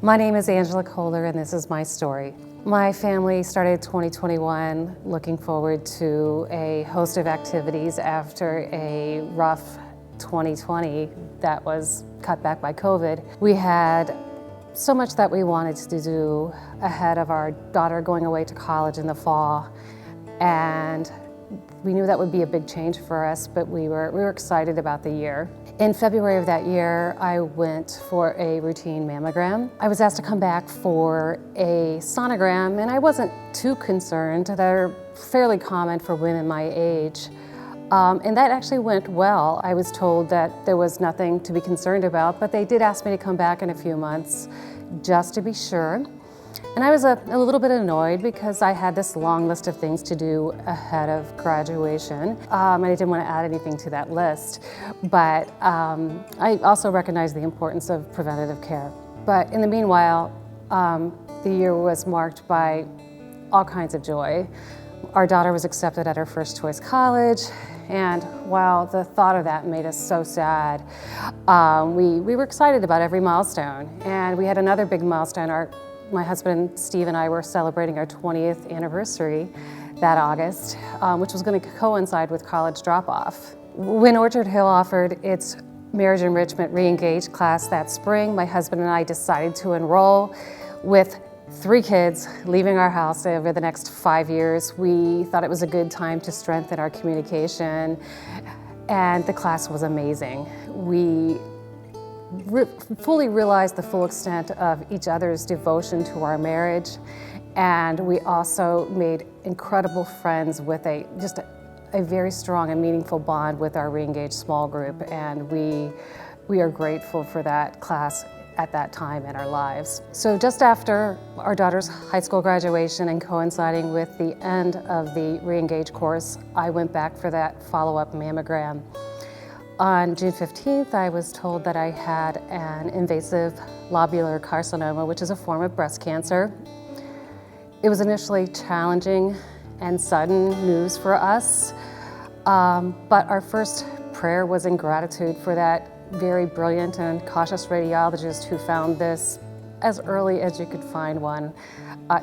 My name is Angela Kohler, and this is my story. My family started 2021 looking forward to a host of activities after a rough 2020 that was cut back by COVID. We had so much that we wanted to do ahead of our daughter going away to college in the fall, and we knew that would be a big change for us, but we were excited about the year. In February of that year, I went for a routine mammogram. I was asked to come back for a sonogram, and I wasn't too concerned. They're fairly common for women my age. And that actually went well. I was told that there was nothing to be concerned about, but they did ask me to come back in a few months just to be sure. And I was a little bit annoyed because I had this long list of things to do ahead of graduation, and I didn't want to add anything to that list. But I also recognized the importance of preventative care. But in the meanwhile, the year was marked by all kinds of joy. Our daughter was accepted at her first choice college, and while the thought of that made us so sad, we were excited about every milestone. And we had another big milestone. My husband, Steve, and I were celebrating our 20th anniversary that August, which was going to coincide with college drop-off. When Orchard Hill offered its Marriage Enrichment Re-Engage class that spring, my husband and I decided to enroll. With 3 kids leaving our house over the next 5 years, we thought it was a good time to strengthen our communication, and the class was amazing. We fully realized the full extent of each other's devotion to our marriage, and we also made incredible friends with a very strong and meaningful bond with our Re-Engage small group, and we are grateful for that class at that time in our lives. So just after our daughter's high school graduation and coinciding with the end of the Re-Engage course, I went back for that follow-up mammogram. On June 15th, I was told that I had an invasive lobular carcinoma, which is a form of breast cancer. It was initially challenging and sudden news for us, but our first prayer was in gratitude for that very brilliant and cautious radiologist who found this as early as you could find one,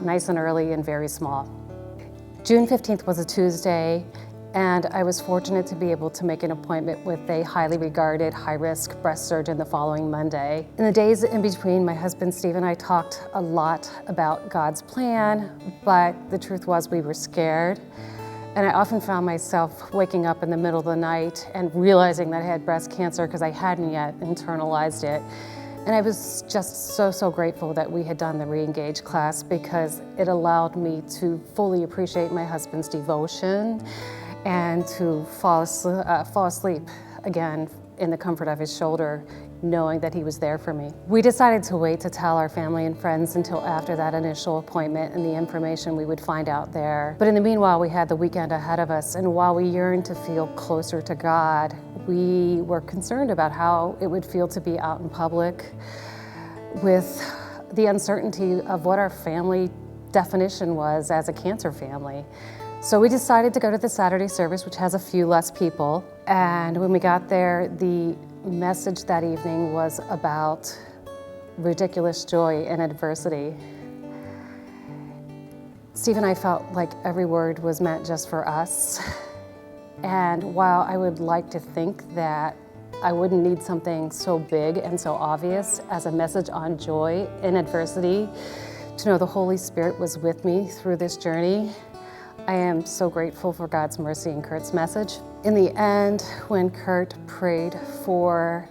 nice and early and very small. June 15th was a Tuesday, and I was fortunate to be able to make an appointment with a highly regarded high-risk breast surgeon the following Monday. In the days in between, my husband Steve and I talked a lot about God's plan, but the truth was we were scared. And I often found myself waking up in the middle of the night and realizing that I had breast cancer because I hadn't yet internalized it. And I was just so grateful that we had done the Re-Engage class, because it allowed me to fully appreciate my husband's devotion and to fall asleep again in the comfort of his shoulder, knowing that he was there for me. We decided to wait to tell our family and friends until after that initial appointment and the information we would find out there. But in the meanwhile, we had the weekend ahead of us, and while we yearned to feel closer to God, we were concerned about how it would feel to be out in public with the uncertainty of what our family definition was as a cancer family. So we decided to go to the Saturday service, which has a few less people. And when we got there, the message that evening was about ridiculous joy in adversity. Steve and I felt like every word was meant just for us. And while I would like to think that I wouldn't need something so big and so obvious as a message on joy in adversity, to know the Holy Spirit was with me through this journey, I am so grateful for God's mercy in Kurt's message. In the end, when Kurt prayed for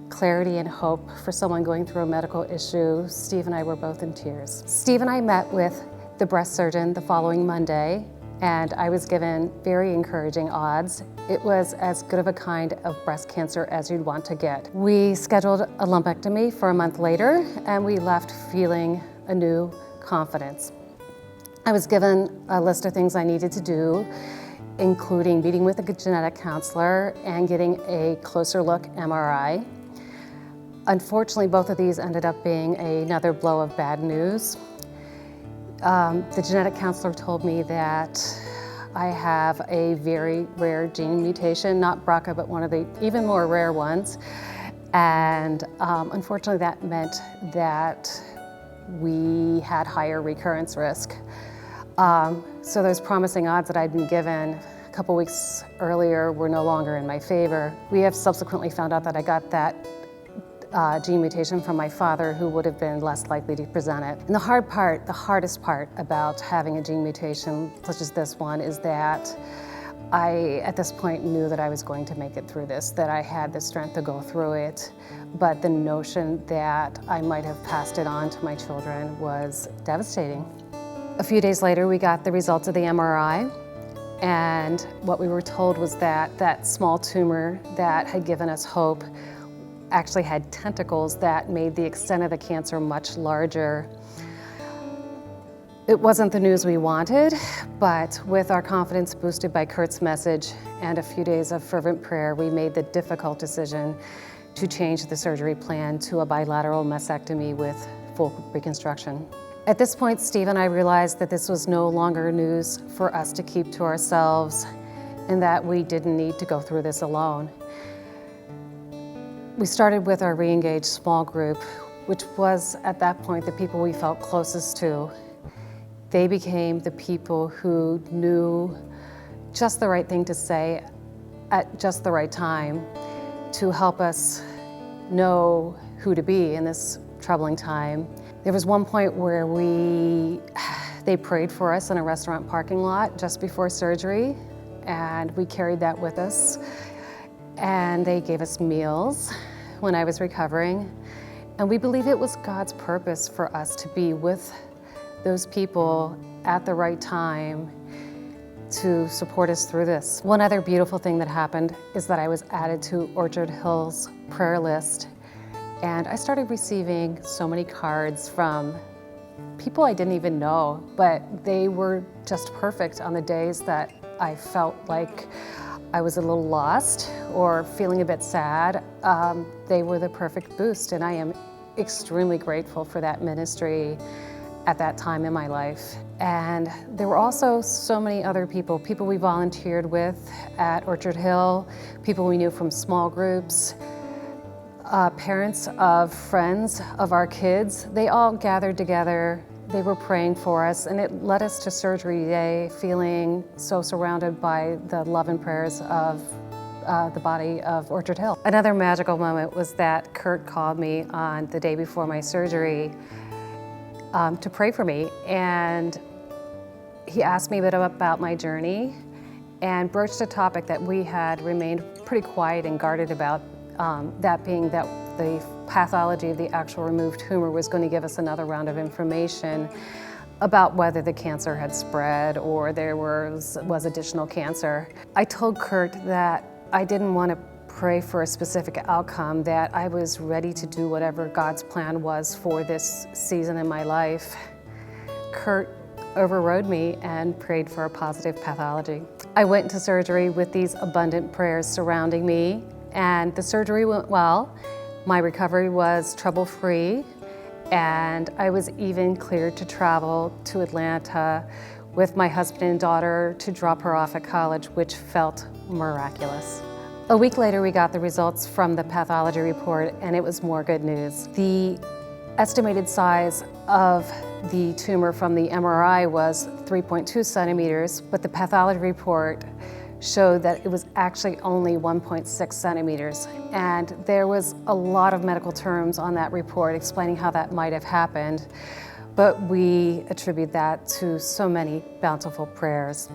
clarity and hope for someone going through a medical issue, Steve and I were both in tears. Steve and I met with the breast surgeon the following Monday, and I was given very encouraging odds. It was as good of a kind of breast cancer as you'd want to get. We scheduled a lumpectomy for a month later, and we left feeling a new confidence. I was given a list of things I needed to do, including meeting with a genetic counselor and getting a closer look MRI. Unfortunately, both of these ended up being another blow of bad news. The genetic counselor told me that I have a very rare gene mutation, not BRCA, but one of the even more rare ones. And unfortunately, that meant that we had higher recurrence risk. So those promising odds that I'd been given a couple weeks earlier were no longer in my favor. We have subsequently found out that I got that gene mutation from my father, who would have been less likely to present it. And the hardest part about having a gene mutation such as this one is that I, at this point, knew that I was going to make it through this, that I had the strength to go through it, but the notion that I might have passed it on to my children was devastating. A few days later, we got the results of the MRI, and what we were told was that that small tumor that had given us hope actually had tentacles that made the extent of the cancer much larger. It wasn't the news we wanted, but with our confidence boosted by Kurt's message and a few days of fervent prayer, we made the difficult decision to change the surgery plan to a bilateral mastectomy with full reconstruction. At this point, Steve and I realized that this was no longer news for us to keep to ourselves and that we didn't need to go through this alone. We started with our re-engaged small group, which was at that point the people we felt closest to. They became the people who knew just the right thing to say at just the right time to help us know who to be in this troubling time. There was one point where they prayed for us in a restaurant parking lot just before surgery, and we carried that with us. And they gave us meals when I was recovering. And we believe it was God's purpose for us to be with those people at the right time to support us through this. One other beautiful thing that happened is that I was added to Orchard Hill's prayer list, and I started receiving so many cards from people I didn't even know, but they were just perfect on the days that I felt like I was a little lost or feeling a bit sad. They were the perfect boost, and I am extremely grateful for that ministry at that time in my life. And there were also so many other people we volunteered with at Orchard Hill, people we knew from small groups, parents of friends of our kids. They all gathered together. They were praying for us, and it led us to surgery day feeling so surrounded by the love and prayers of the body of Orchard Hill. Another magical moment was that Kurt called me on the day before my surgery to pray for me, and he asked me a bit about my journey and broached a topic that we had remained pretty quiet and guarded about, that being that the pathology of the actual removed tumor was going to give us another round of information about whether the cancer had spread or there was additional cancer. I told Kurt that I didn't want to pray for a specific outcome, that I was ready to do whatever God's plan was for this season in my life. Kurt overrode me and prayed for a positive pathology. I went into surgery with these abundant prayers surrounding me, and the surgery went well. My recovery was trouble-free, and I was even cleared to travel to Atlanta with my husband and daughter to drop her off at college, which felt miraculous. A week later, we got the results from the pathology report, and it was more good news. The estimated size of the tumor from the MRI was 3.2 centimeters, but the pathology report showed that it was actually only 1.6 centimeters. And there was a lot of medical terms on that report explaining how that might have happened, but we attribute that to so many bountiful prayers.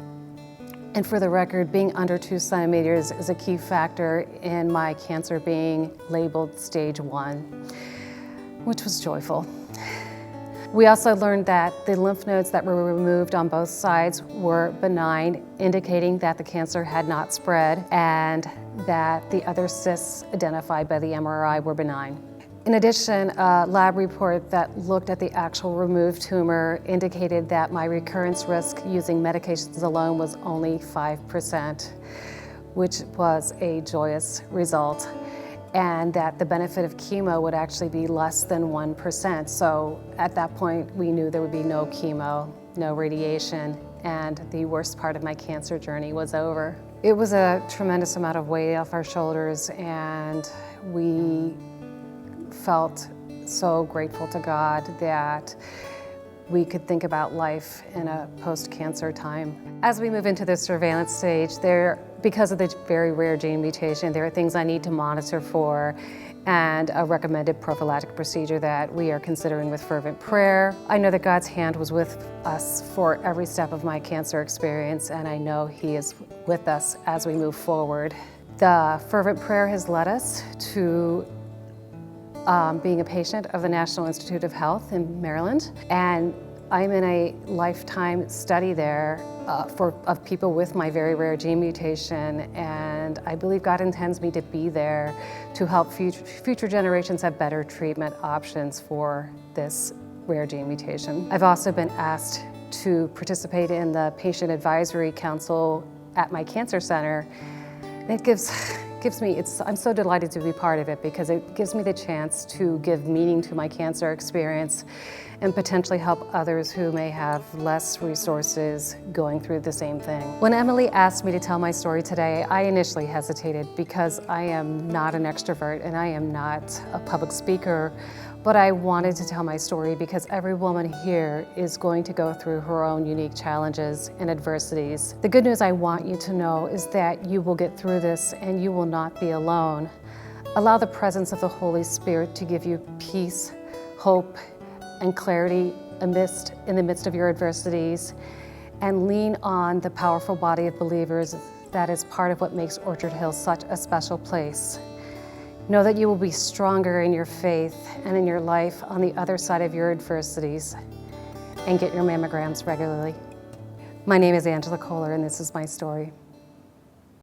And for the record, being under 2 centimeters is a key factor in my cancer being labeled stage 1, which was joyful. We also learned that the lymph nodes that were removed on both sides were benign, indicating that the cancer had not spread, and that the other cysts identified by the MRI were benign. In addition, a lab report that looked at the actual removed tumor indicated that my recurrence risk using medications alone was only 5%, which was a joyous result, and that the benefit of chemo would actually be less than 1%. So at that point, we knew there would be no chemo, no radiation, and the worst part of my cancer journey was over. It was a tremendous amount of weight off our shoulders, and we felt so grateful to God that we could think about life in a post-cancer time. As we move into the surveillance stage, because of the very rare gene mutation, there are things I need to monitor for and a recommended prophylactic procedure that we are considering with fervent prayer. I know that God's hand was with us for every step of my cancer experience, and I know He is with us as we move forward. The fervent prayer has led us to being a patient of the National Institute of Health in Maryland, and I'm in a lifetime study there of people with my very rare gene mutation, and I believe God intends me to be there to help future generations have better treatment options for this rare gene mutation. I've also been asked to participate in the Patient Advisory Council at my cancer center. It gives me, I'm so delighted to be part of it because it gives me the chance to give meaning to my cancer experience and potentially help others who may have less resources going through the same thing. When Emily asked me to tell my story today, I initially hesitated because I am not an extrovert and I am not a public speaker, but I wanted to tell my story because every woman here is going to go through her own unique challenges and adversities. The good news I want you to know is that you will get through this and you will not be alone. Allow the presence of the Holy Spirit to give you peace, hope, and clarity in the midst of your adversities, and lean on the powerful body of believers that is part of what makes Orchard Hills such a special place. Know that you will be stronger in your faith and in your life on the other side of your adversities, and get your mammograms regularly. My name is Angela Kohler, and this is my story.